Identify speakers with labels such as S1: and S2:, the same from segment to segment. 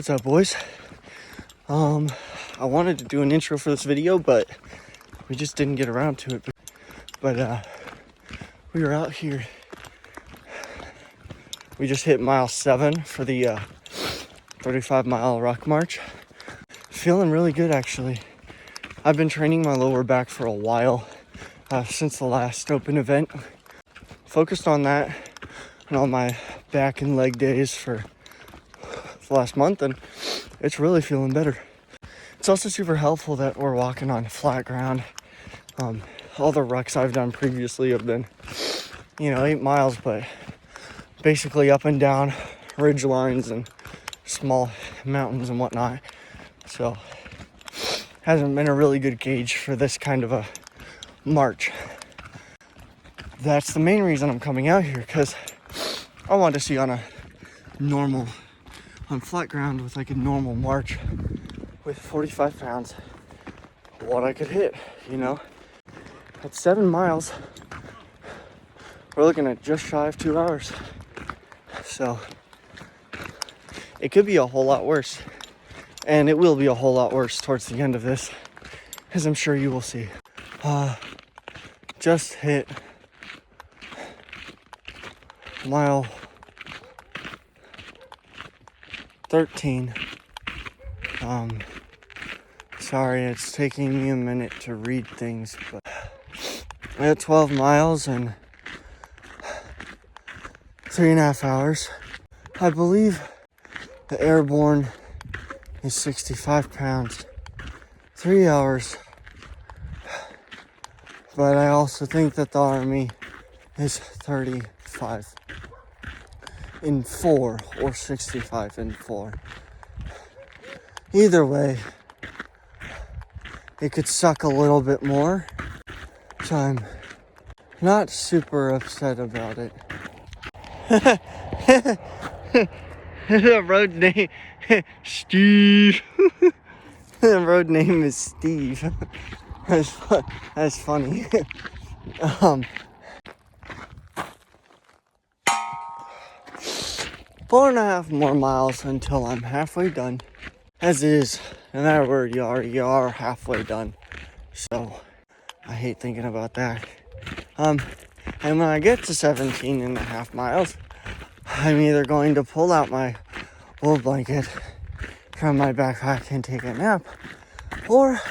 S1: What's up, boys? I wanted to do an intro for this video, but we just didn't get around to it. But we were out here. We just hit mile 7 for the 35-mile Ruck march. Feeling really good, actually. I've been training my lower back for a while, since the last open event. Focused on that and all my back and leg days for the last month, and it's really feeling better. It's also super helpful that we're walking on flat ground. All the rucks I've done previously have been, 8 miles, but basically up and down ridge lines and small mountains and whatnot. So hasn't been a really good gauge for this kind of a march. That's the main reason I'm coming out here, because I want to see on flat ground with like a normal march with 45 pounds what I could hit, At 7 miles, we're looking at just shy of 2 hours. So it could be a whole lot worse. And it will be a whole lot worse towards the end of this, as I'm sure you will see. Just hit mile 13. Sorry, it's taking me a minute to read things, but I had 12 miles and 3.5 hours. I believe the airborne is 65 pounds, 3 hours. But I also think that the Army is 35 in 4 or 65 in 4. Either way, it could suck a little bit more, so I'm not super upset about it. The road name, Steve. The road name is Steve. That's funny. 4.5 more miles until I'm halfway done. As is, no matter where you are halfway done. So I hate thinking about that. And when I get to 17.5 miles, I'm either going to pull out my wool blanket from my backpack and take a nap, or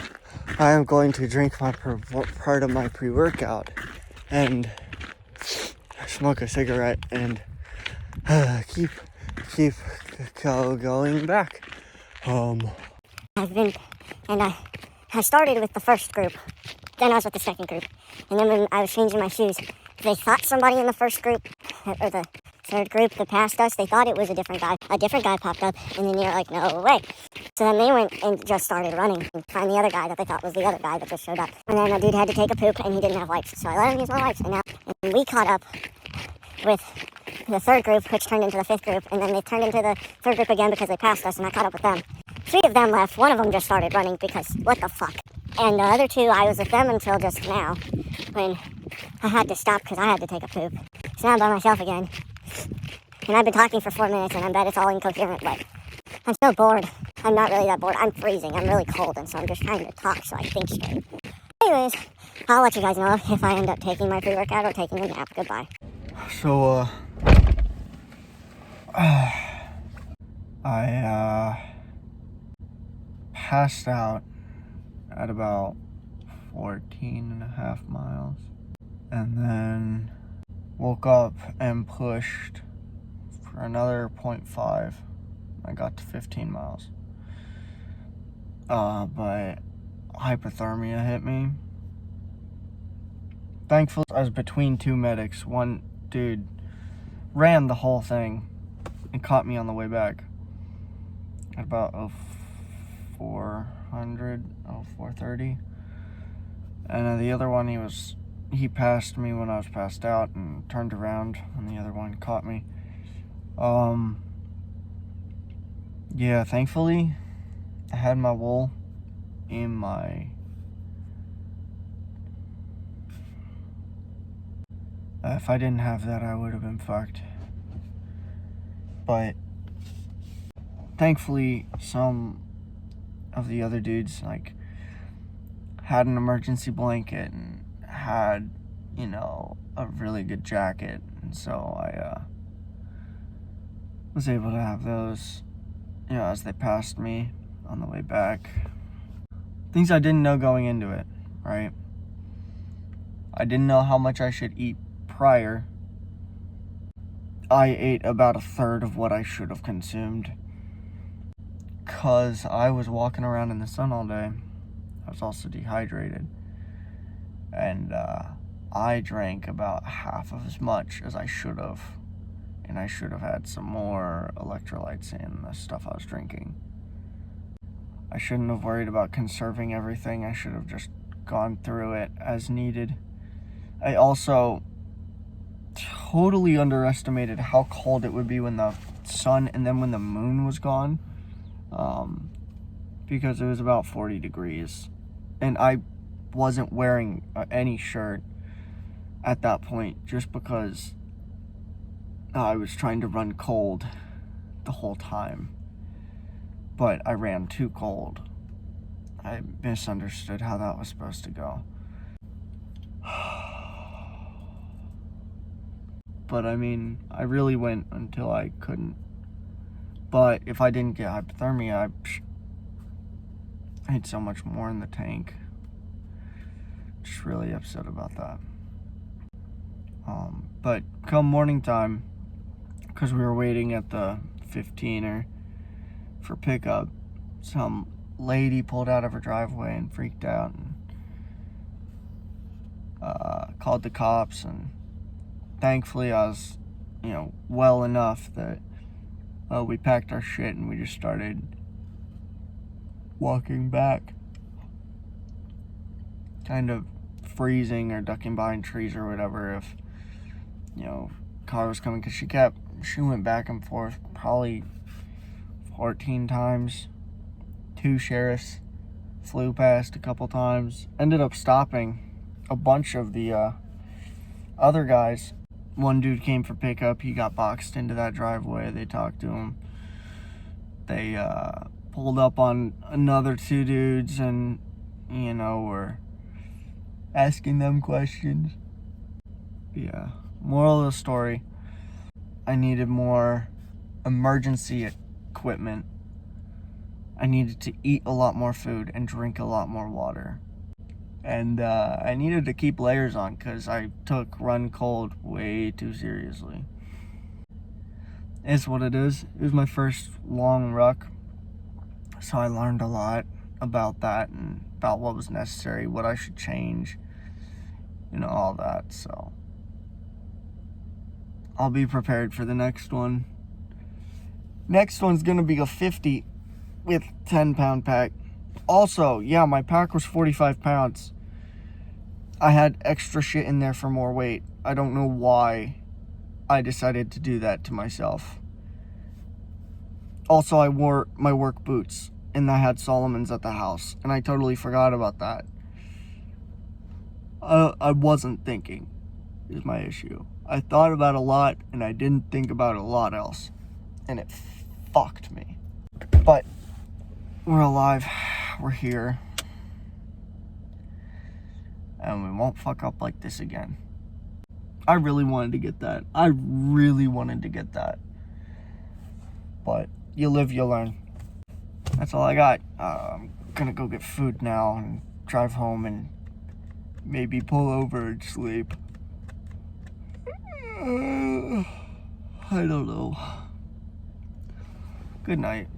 S1: I am going to drink my part of my pre-workout and smoke a cigarette and keep going back.
S2: I started with the first group, then I was with the second group, and then when I was changing my shoes, they thought somebody in the first group, or the third group that passed us, they thought it was a different guy popped up, and then you're like, no way. So then they went and just started running and find the other guy that they thought was the other guy that just showed up. And then the dude had to take a poop, and he didn't have wipes, so I let him use my wipes, and we caught up with the third group, which turned into the fifth group, and then they turned into the third group again because they passed us, and I caught up with them. 3 of them left. 1 of them just started running because what the fuck. And the other 2, I was with them until just now when I had to stop because I had to take a poop. So now I'm by myself again. And I've been talking for 4 minutes, and I bet it's all incoherent, but I'm still bored. I'm not really that bored. I'm freezing. I'm really cold, and so I'm just trying to talk so I think straight. Anyways, I'll let you guys know if I end up taking my pre-workout or taking a nap. Goodbye.
S1: So, I passed out at about 14.5 miles, and then woke up and pushed for another 0.5. I got to 15 miles. But hypothermia hit me. Thankfully, I was between 2 medics. One dude ran the whole thing and caught me on the way back at about 430. And the other one, he passed me when I was passed out and turned around when the other one caught me. Yeah, thankfully I had my wool in my if I didn't have that, I would have been fucked. But thankfully, some of the other dudes, like, had an emergency blanket and had, you know, a really good jacket. And so I was able to have those, you know, as they passed me on the way back. Things I didn't know going into it, right? I didn't know how much I should eat prior. I ate about a third of what I should have consumed because I was walking around in the sun all day. I was also dehydrated. And I drank about half of as much as I should have. And I should have had some more electrolytes in the stuff I was drinking. I shouldn't have worried about conserving everything. I should have just gone through it as needed. I also totally underestimated how cold it would be when the sun and then when the moon was gone, because it was about 40 degrees and I wasn't wearing any shirt at that point just because I was trying to run cold the whole time, but I ran too cold. I misunderstood how that was supposed to go. But I mean, I really went until I couldn't. But if I didn't get hypothermia, I had so much more in the tank. Just really upset about that. But come morning time, because we were waiting at the 15er for pickup, some lady pulled out of her driveway and freaked out and called the cops. And thankfully I was, you know, well enough that we packed our shit and we just started walking back, kind of freezing or ducking behind trees or whatever if, you know, car was coming, because she went back and forth probably 14 times. 2 sheriffs flew past a couple times, ended up stopping a bunch of the other guys. One dude came for pickup. He got boxed into that driveway. They talked to him. They pulled up on another 2 dudes and, you know, were asking them questions. Yeah. Moral of the story, I needed more emergency equipment. I needed to eat a lot more food and drink a lot more water. And I needed to keep layers on because I took run cold way too seriously. It's what it is. It was my first long ruck, so I learned a lot about that and about what was necessary, what I should change, you know, all that. So I'll be prepared for the next one. Next one's gonna be a 50 with 10-pound pack. Also, yeah, my pack was 45 pounds. I had extra shit in there for more weight. I don't know why I decided to do that to myself. Also, I wore my work boots, and I had Solomon's at the house, and I totally forgot about that. I wasn't thinking, is my issue. I thought about a lot, and I didn't think about a lot else, and it fucked me. But we're alive, we're here, and we won't fuck up like this again. I really wanted to get that. But you live, you learn. That's all I got. I'm gonna go get food now and drive home and maybe pull over and sleep. I don't know. Good night.